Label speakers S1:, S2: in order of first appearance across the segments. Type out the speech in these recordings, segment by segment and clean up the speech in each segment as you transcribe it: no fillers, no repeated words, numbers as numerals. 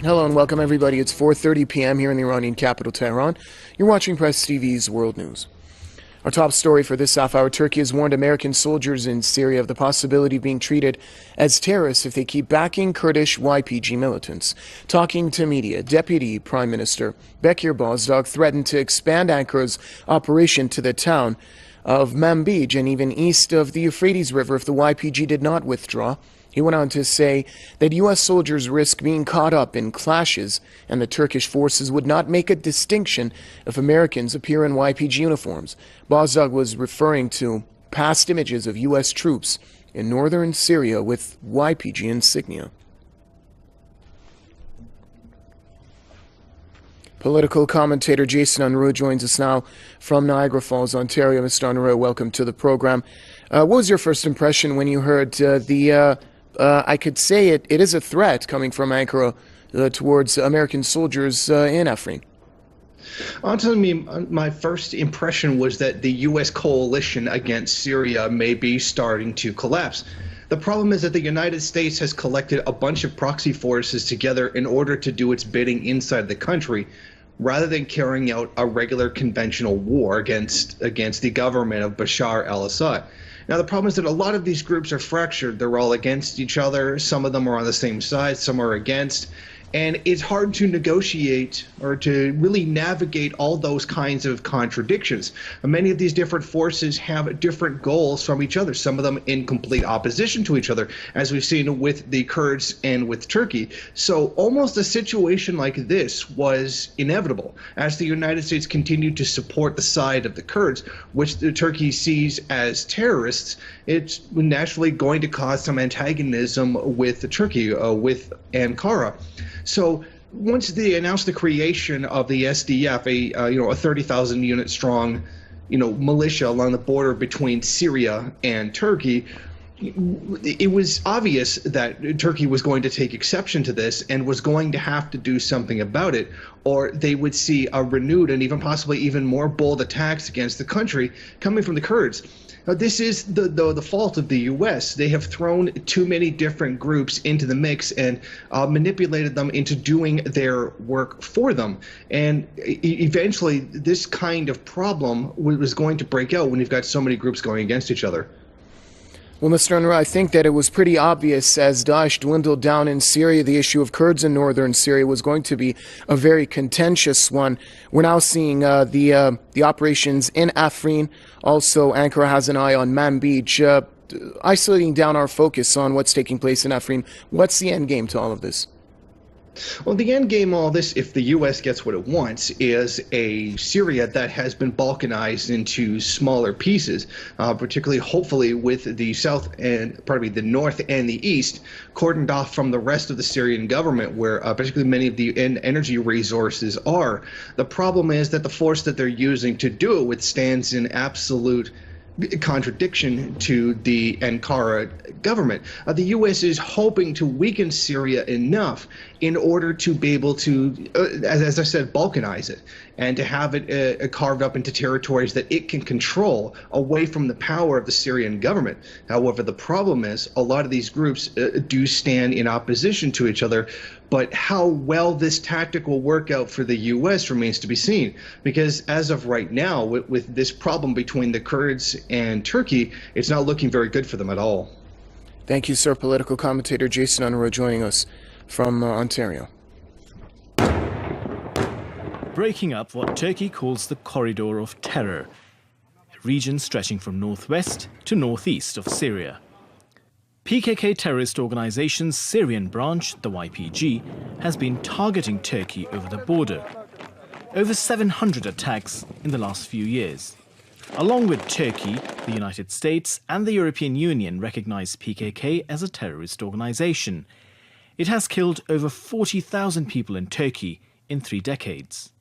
S1: Hello and welcome everybody. It's 4:30 p.m. here in the Iranian capital, Tehran. You're watching Press TV's World News. Our top story for this half hour: Turkey has warned American soldiers in Syria of the possibility of being treated as terrorists if they keep backing Kurdish Y-P-G militants. Talking to media, Deputy Prime Minister Bekir Bozdag threatened to expand Ankara's operation to the town of Manbij and even east of the Euphrates River if the Y-P-G did not withdraw. He went on to say that U.S. soldiers risk being caught up in clashes and the Turkish forces would not make a distinction if Americans appear in Y-P-G uniforms. Bozdag was referring to past images of U.S. troops in northern Syria with Y-P-G insignia. Political commentator Jason Unruh joins us now from Niagara Falls, Ontario. Mr. Unruh, welcome to the program. What was your first impression when you heard I could say it is a threat coming from Ankara towards American soldiers in Afrin?
S2: Honestly, my first impression was that the U.S. coalition against Syria may be starting to collapse. The problem is that the United States has collected a bunch of proxy forces together in order to do its bidding inside the country, rather than carrying out a regular conventional war against the government of Bashar al-Assad. Now, the problem is that a lot of these groups are fractured. They're all against each other. Some of them are on the same side, some are against. And it's hard to negotiate or to really navigate all those kinds of contradictions. Many of these different forces have different goals from each other, some of them in complete opposition to each other, as we've seen with the Kurds and with Turkey. So almost a situation like this was inevitable as the United States continued to support the side of the Kurds, which Turkey sees as terrorists. It's naturally going to cause some antagonism with Turkey, with Ankara. So once they announced the creation of the SDF, a 30,000 unit strong, militia along the border between Syria and Turkey, it was obvious that Turkey was going to take exception to this and was going to have to do something about it, or they would see a renewed and even possibly even more bold attacks against the country coming from the Kurds. Now, this is the fault of the U.S. They have thrown too many different groups into the mix and manipulated them into doing their work for them. And eventually, this kind of problem was going to break out when you've got so many groups going against each other.
S1: Well, Mr. Unruh, I think that it was pretty obvious as Daesh dwindled down in Syria, the issue of Kurds in northern Syria was going to be a very contentious one. We're now seeing the operations in Afrin. Also, Ankara has an eye on Manbij. Isolating down our focus on what's taking place in Afrin, what's the end game to all of this?
S2: Well, the end game of all this, if the U.S. gets what it wants, is a Syria that has been balkanized into smaller pieces, particularly, hopefully, with the the north and the east cordoned off from the rest of the Syrian government, where particularly many of the energy resources are. The problem is that the force that they're using to do it with stands in absolute contradiction to the Ankara government. The U.S. is hoping to weaken Syria enough in order to be able to, as I said, balkanize it and to have it carved up into territories that it can control away from the power of the Syrian government. However, the problem is a lot of these groups do stand in opposition to each other, but how well this tactic will work out for the U.S. remains to be seen, because as of right now, with this problem between the Kurds and Turkey, it's not looking very good for them at all.
S1: Thank you, sir. Political commentator Jason Unruh joining us from Ontario.
S3: Breaking up what Turkey calls the Corridor of Terror, a region stretching from northwest to northeast of Syria. PKK terrorist organization's Syrian branch, the Y-P-G, has been targeting Turkey over the border. Over 700 attacks in the last few years. Along with Turkey, the United States and the European Union recognize PKK as a terrorist organization. It has killed over 40,000 people in Turkey in 3 decades.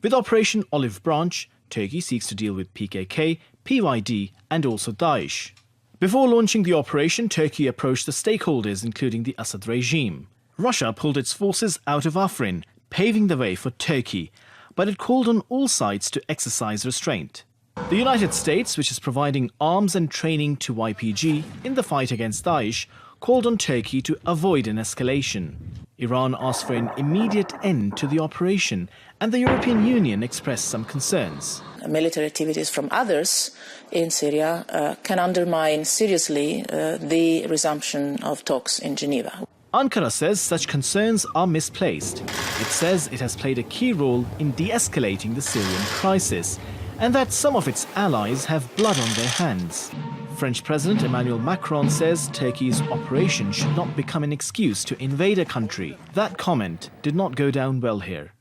S3: With Operation Olive Branch, Turkey seeks to deal with PKK, PYD and also Daesh. Before launching the operation, Turkey approached the stakeholders, including the Assad regime. Russia pulled its forces out of Afrin, paving the way for Turkey, but it called on all sides to exercise restraint. The United States, which is providing arms and training to Y-P-G in the fight against Daesh, called on Turkey to avoid an escalation. Iran asked for an immediate end to the operation, and the European Union expressed some concerns.
S4: Military activities from others in Syria can undermine seriously the resumption of talks in Geneva.
S3: Ankara says such concerns are misplaced. It says it has played a key role in de-escalating the Syrian crisis, and that some of its allies have blood on their hands. French President Emmanuel Macron says Turkey's operation should not become an excuse to invade a country. That comment did not go down well here.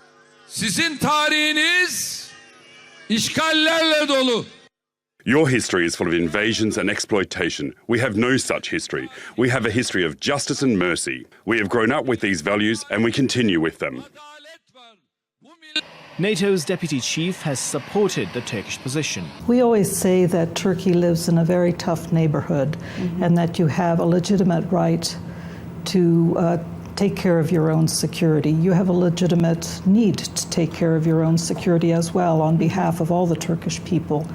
S5: Sizin tarihiniz işgallerle dolu.
S6: Your history is full of invasions and exploitation. We have no such history. We have a history of justice and mercy. We have grown up with these values and we continue with them.
S3: NATO's deputy chief has supported the Turkish position.
S7: We always say that Turkey lives in a very tough neighborhood and that you have a legitimate right to take care of your own security. You have a legitimate need to take care of your own security as well on behalf of all the Turkish people.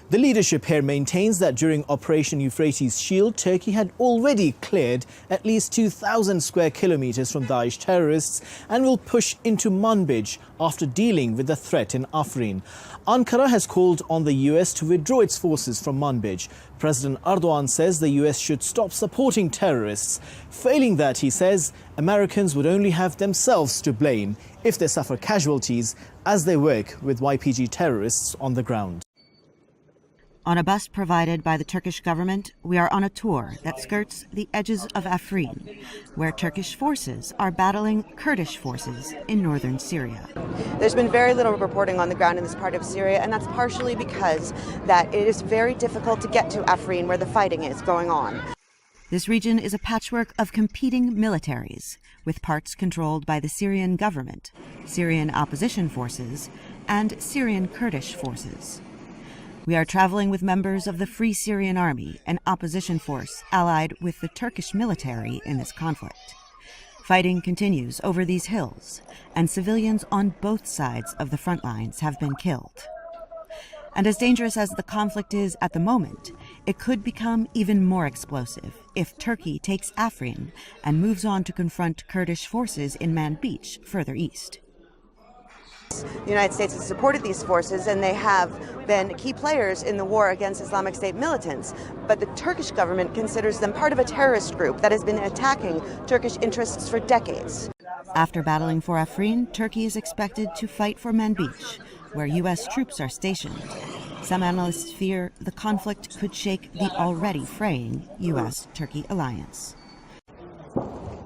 S3: The leadership here maintains that during Operation Euphrates Shield, Turkey had already cleared at least 2,000 square kilometers from Daesh terrorists and will push into Manbij after dealing with the threat in Afrin. Ankara has called on the US to withdraw its forces from Manbij. President Erdogan says the US should stop supporting terrorists. Failing that, he says, Americans would only have themselves to blame if they suffer casualties as they work with Y-P-G terrorists on the ground.
S8: On a bus provided by the Turkish government, we are on a tour that skirts the edges of Afrin, where Turkish forces are battling Kurdish forces in northern Syria.
S9: There's been very little reporting on the ground in this part of Syria, and that's partially because that it is very difficult to get to Afrin, where the fighting is going on.
S8: This region is a patchwork of competing militaries, with parts controlled by the Syrian government, Syrian opposition forces, and Syrian Kurdish forces. We are traveling with members of the Free Syrian Army, an opposition force allied with the Turkish military in this conflict. Fighting continues over these hills, and civilians on both sides of the front lines have been killed. And as dangerous as the conflict is at the moment, it could become even more explosive if Turkey takes Afrin and moves on to confront Kurdish forces in Manbij further east.
S9: The United States has supported these forces, and they have been key players in the war against Islamic State militants. But the Turkish government considers them part of a terrorist group that has been attacking Turkish interests for decades.
S8: After battling for Afrin, Turkey is expected to fight for Manbij, where U.S. troops are stationed. Some analysts fear the conflict could shake the already fraying U.S.-Turkey alliance.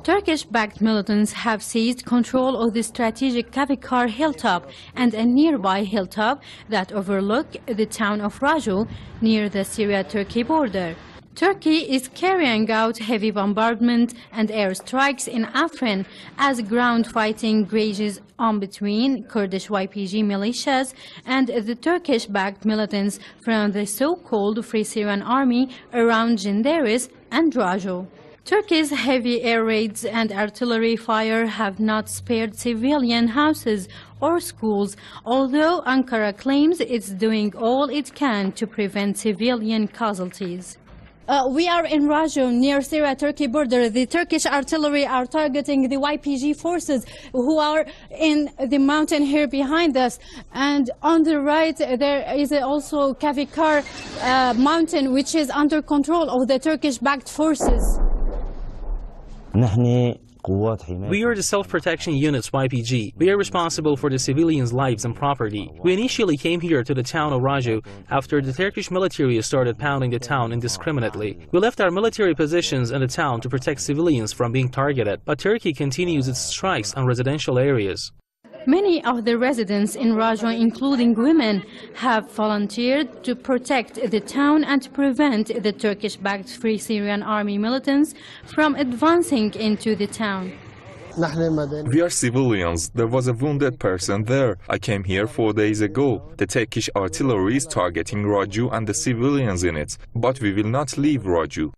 S10: Turkish-backed militants have seized control of the strategic Kavikar hilltop and a nearby hilltop that overlook the town of Raju near the Syria-Turkey border. Turkey is carrying out heavy bombardment and airstrikes in Afrin as ground fighting rages on between Kurdish Y-P-G militias and the Turkish-backed militants from the so-called Free Syrian Army around Jinderis and Raju. Turkey's heavy air raids and artillery fire have not spared civilian houses or schools, although Ankara claims it's doing all it can to prevent civilian casualties. We are in Raju, near Syria-Turkey border. The Turkish artillery are targeting the Y-P-G forces who are in the mountain here behind us. And on the right, there is also Kavikar mountain, which is under control of the Turkish-backed forces.
S11: We are the self-protection units Y-P-G. We are responsible for the civilians' lives and property. We initially came here to the town of Raju after the Turkish military started pounding the town indiscriminately. We left our military positions in the town to protect civilians from being targeted, but Turkey continues its strikes on residential areas.
S10: Many of the residents in Raju, including women, have volunteered to protect the town and prevent the Turkish-backed Free Syrian Army militants from advancing into the town.
S12: We are civilians. There was a wounded person there. I came here 4 days ago. The Turkish artillery is targeting Raju and the civilians in it, but we will not leave Raju.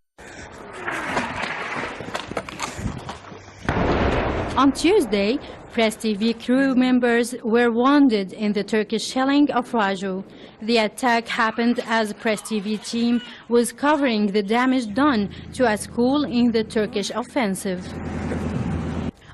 S10: On Tuesday, Press TV crew members were wounded in the Turkish shelling of Raju. The attack happened as Press TV team was covering the damage done to a school in the Turkish offensive.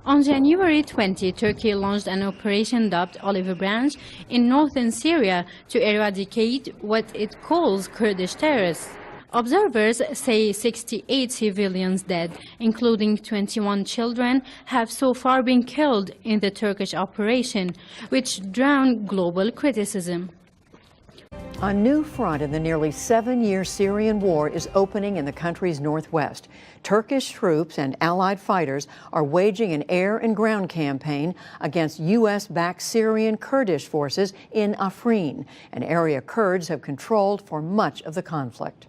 S10: On January 20, Turkey launched an operation dubbed Olive Branch in northern Syria to eradicate what it calls Kurdish terrorists. Observers say 68 civilians dead, including 21 children, have so far been killed in the Turkish operation, which drowned global criticism.
S13: A new front in the nearly 7-year Syrian war is opening in the country's northwest. Turkish troops and allied fighters are waging an air and ground campaign against U.S.-backed Syrian Kurdish forces in Afrin, an area Kurds have controlled for much of the conflict.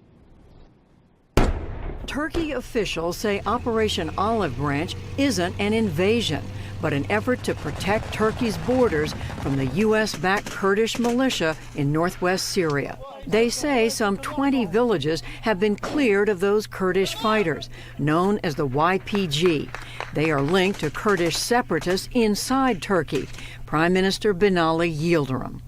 S13: Turkey officials say Operation Olive Branch isn't an invasion, but an effort to protect Turkey's borders from the U.S.-backed Kurdish militia in northwest Syria. They say some 20 villages have been cleared of those Kurdish fighters, known as the Y-P-G. They are linked to Kurdish separatists inside Turkey. Prime Minister Binali Yildirim.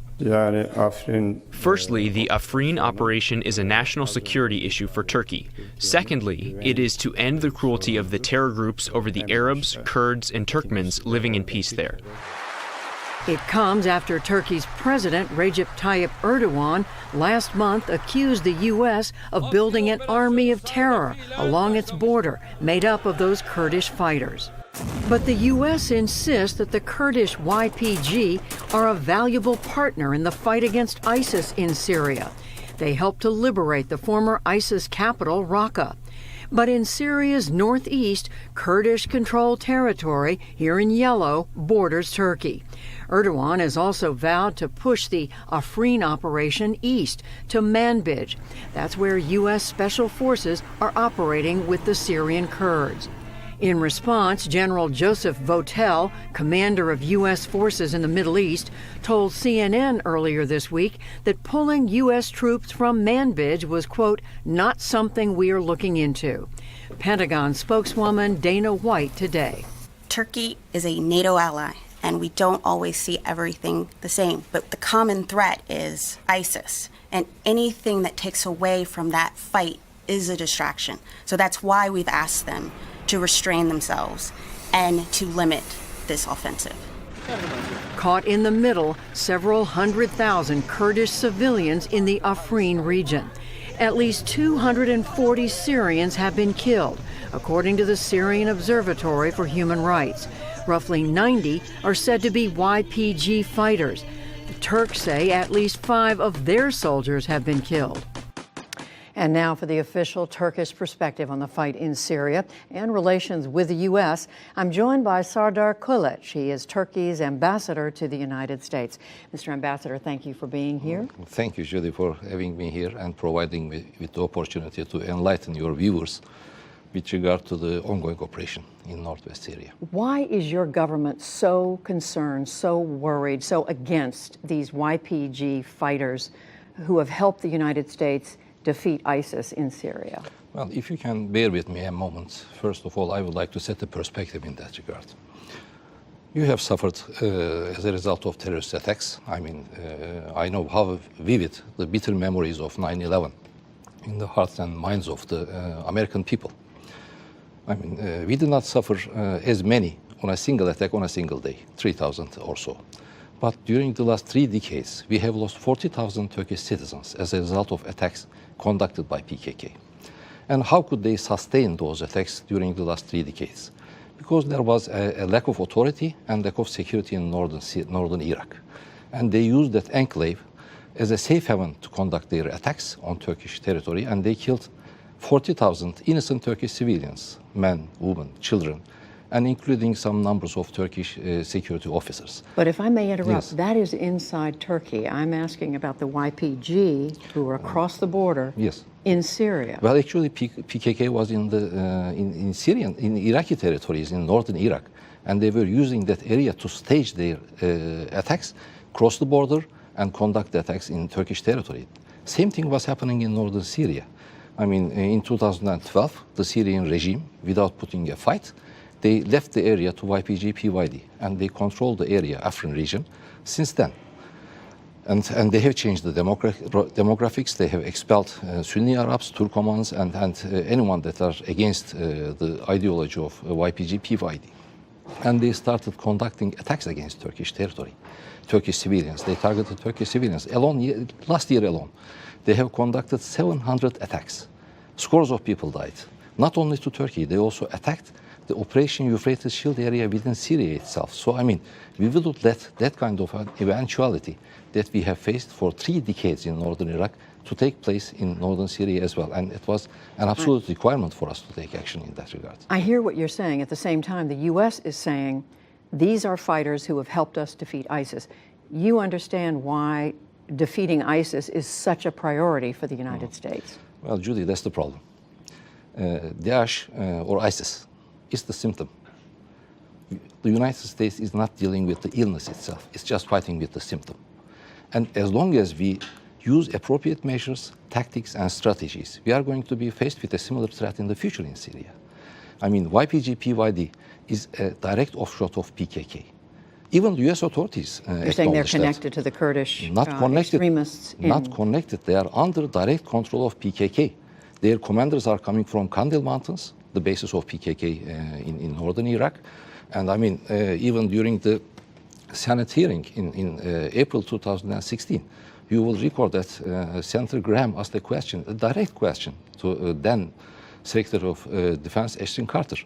S14: Firstly, the Afrin operation is a national security issue for Turkey. Secondly, it is to end the cruelty of the terror groups over the Arabs, Kurds, and Turkmens living in peace there.
S13: It comes after Turkey's President Recep Tayyip Erdogan last month accused the U.S. of building an army of terror along its border made up of those Kurdish fighters. But the U.S. insists that the Kurdish Y-P-G are a valuable partner in the fight against ISIS in Syria. They helped to liberate the former ISIS capital, Raqqa. But in Syria's northeast, Kurdish-controlled territory, here in yellow, borders Turkey. Erdogan has also vowed to push the Afrin operation east to Manbij. That's where U.S. Special Forces are operating with the Syrian Kurds. In response, General Joseph Votel, commander of U.S. forces in the Middle East, told CNN earlier this week that pulling U.S. troops from Manbij was, quote, not something we are looking into. Pentagon spokeswoman Dana White today.
S15: Turkey is a NATO ally, and we don't always see everything the same. But the common threat is ISIS, and anything that takes away from that fight is a distraction. So that's why we've asked them to restrain themselves and to limit this offensive.
S13: Caught in the middle, several 100,000 Kurdish civilians in the Afrin region. At least 240 Syrians have been killed, according to the Syrian Observatory for Human Rights. Roughly 90 are said to be Y-P-G fighters. The Turks say at least 5 of their soldiers have been killed. And now for the official Turkish perspective on the fight in Syria and relations with the U.S., I'm joined by Sardar Kılıç. He is Turkey's ambassador to the United States. Mr. Ambassador, thank you for being here.
S16: Thank you, Judy, for having me here and providing me with the opportunity to enlighten your viewers with regard to the ongoing operation in northwest Syria.
S13: Why is your government so concerned, so worried, so against these Y-P-G fighters who have helped the United States defeat ISIS in Syria?
S16: Well, if you can bear with me a moment, first of all, I would like to set the perspective in that regard. You have suffered as a result of terrorist attacks. I know how vivid the bitter memories of 9/11 in the hearts and minds of the American people. We did not suffer as many on a single attack on a single day, 3,000 or so. But during the last 3 decades, we have lost 40,000 Turkish citizens as a result of attacks conducted by PKK. And how could they sustain those attacks during the last 3 decades? Because there was a lack of authority and lack of security in northern Iraq. And they used that enclave as a safe haven to conduct their attacks on Turkish territory, and they killed 40,000 innocent Turkish civilians, men, women, children, and including some numbers of Turkish security officers.
S13: But if I may interrupt,
S16: yes.
S13: That is inside Turkey. I'm asking about the Y-P-G who are across the border
S16: yes.
S13: in Syria.
S16: Well, actually, PKK was in Iraqi territories in northern Iraq, and they were using that area to stage their attacks, cross the border, and conduct attacks in Turkish territory. Same thing was happening in northern Syria. In 2012, the Syrian regime, without putting a fight, they left the area to Y-P-G, PYD, and they control the area, Afrin region, since then. And they have changed the demographics. They have expelled Sunni Arabs, Turkomans, and anyone that are against the ideology of Y-P-G, PYD. and they started conducting attacks against Turkish territory, Turkish civilians. They targeted Turkish civilians. Last year alone, they have conducted 700 attacks. Scores of people died. Not only to Turkey, they also attacked the Operation Euphrates Shield area within Syria itself. So, I mean, we will not let that kind of an eventuality that we have faced for 3 decades in northern Iraq to take place in northern Syria as well. And it was an absolute requirement for us to take action in that regard.
S13: I hear what you're saying. At the same time, the U.S. is saying, these are fighters who have helped us defeat ISIS. You understand why defeating ISIS is such a priority for the United States?
S16: Well, Judy, that's the problem. Daesh or ISIS is the symptom. The United States is not dealing with the illness itself. It's just fighting with the symptom. And as long as we use appropriate measures, tactics, and strategies, we are going to be faced with a similar threat in the future in Syria. I mean, Y-P-G, is a direct offshoot of PKK. Even the U.S. authorities
S13: You're saying they're connected to the Kurdish extremists?
S16: Not connected. They are under direct control of PKK. Their commanders are coming from Kandil Mountains, the basis of PKK in northern Iraq. And I mean, even during the Senate hearing in April 2016, you will recall that Senator Graham asked a direct question to then Secretary of Defense Ashton Carter,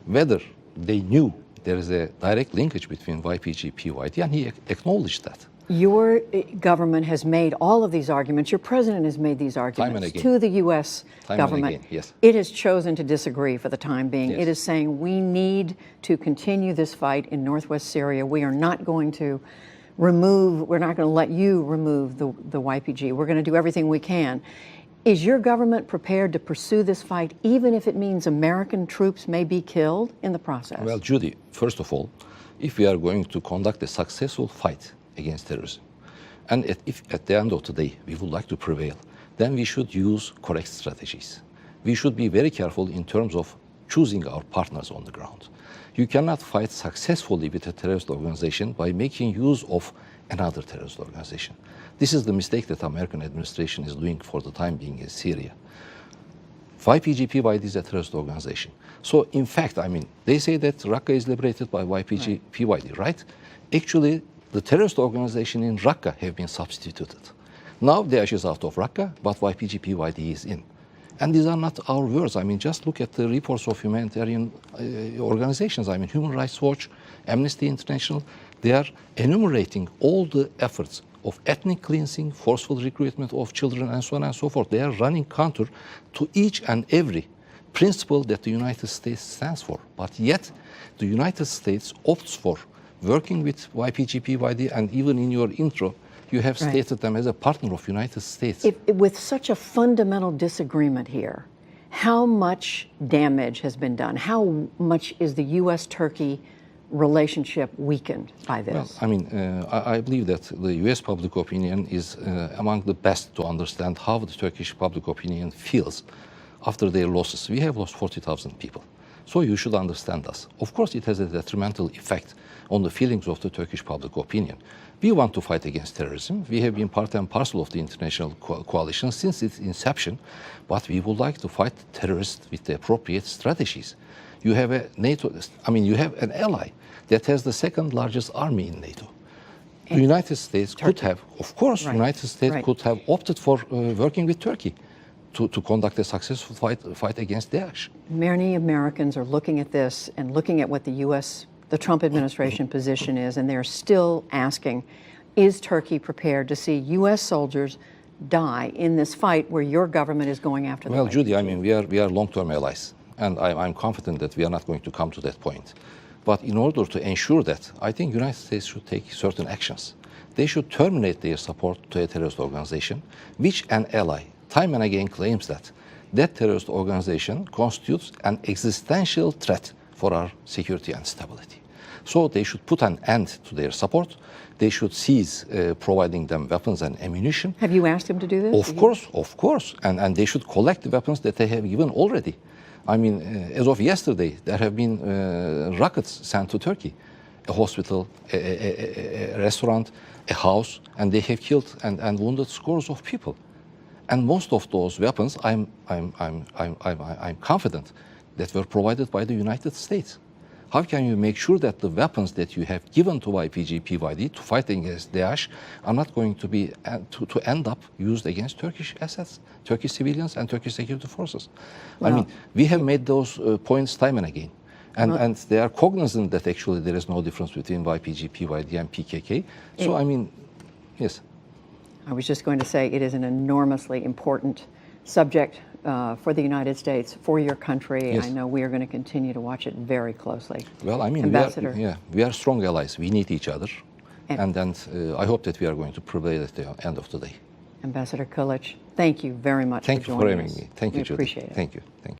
S16: whether they knew there is a direct linkage between Y-P-G, PYD, and he acknowledged that.
S13: Your government has made all of these arguments. Your president has made these arguments to the U.S. government.
S16: Again, yes.
S13: It has chosen to disagree for the time being.
S16: Yes.
S13: It is saying we need to continue this fight in northwest Syria. We are not going to we're not going to let you remove the Y-P-G. We're going to do everything we can. Is your government prepared to pursue this fight, even if it means American troops may be killed in the process?
S16: Well, Judy, first of all, if we are going to conduct a successful fight against terrorism, and if at the end of the day we would like to prevail, then we should use correct strategies. We should be very careful in terms of choosing our partners on the ground. You cannot fight successfully with a terrorist organization by making use of another terrorist organization. This is the mistake that the American administration is doing for the time being in Syria. Y-P-G, PYD is a terrorist organization. So, in fact, I mean, they say that Raqqa is liberated by Y-P-G, PYD, right? Actually, the terrorist organization in Raqqa have been substituted. Now Daesh is out of Raqqa, but Y-P-G, PYD is in. And these are not our words. I mean, just look at the reports of humanitarian organizations. I mean, Human Rights Watch, Amnesty International, they are enumerating all the efforts of ethnic cleansing, forceful recruitment of children, and so on and so forth. They are running counter to each and every principle that the United States stands for. But yet, the United States opts for working with Y-P-G, PYD, and even in your intro, you have stated them as a partner of the United States.
S13: With such a fundamental disagreement here, how much damage has been done? How much is the U.S.-Turkey relationship weakened by this?
S16: Well, I mean, I believe that the U.S. public opinion is among the best to understand how the Turkish public opinion feels after their losses. We have lost 40,000 people. So you should understand us. Of course, it has a detrimental effect on the feelings of the Turkish public opinion. We want to fight against terrorism. We have been part and parcel of the international coalition since its inception, but we would like to fight terrorists with the appropriate strategies. You have a NATO, I mean, you have an ally that has the second largest army in NATO. The United States could have, of course, the United States could have opted for working with Turkey to conduct a successful fight against Daesh.
S13: Many Americans are looking at this and looking at what the Trump administration position is, and they're still asking, is Turkey prepared to see U.S. soldiers die in this fight where your government is going after them?
S16: Well, Judy, I mean, we are long-term allies, and I'm confident that we are not going to come to that point. But in order to ensure that, I think the United States should take certain actions. They should terminate their support to a terrorist organization, which an ally time and again claims that terrorist organization constitutes an existential threat for our security and stability. So they should put an end to their support. They should cease providing them weapons and ammunition.
S13: Have you asked them to do this?
S16: Of course. And they should collect the weapons that they have given already. I mean, as of yesterday, there have been rockets sent to Turkey, a hospital, a restaurant, a house, and they have killed and wounded scores of people. And most of those weapons, I'm confident, that were provided by the United States. How can you make sure that the weapons that you have given to Y-P-G, PYD to fight against Daesh are not going to be to end up used against Turkish assets, Turkish civilians, and Turkish security forces? Well, I mean, we have made those points time and again. And they are cognizant that actually there is no difference between Y-P-G, PYD, and PKK. So, I mean, yes.
S13: I was just going to say it is an enormously important subject for the United States, for your country.
S16: Yes.
S13: I know we are going to continue to watch it very closely.
S16: Well, I mean, we are strong allies. We need each other. And I hope that we are going to prevail at the end of the day.
S13: Ambassador Kulic, thank you very much for joining us.
S16: Thank you for having me. Thank you, Judy.
S13: Appreciate it.
S16: Thank you. Thank you.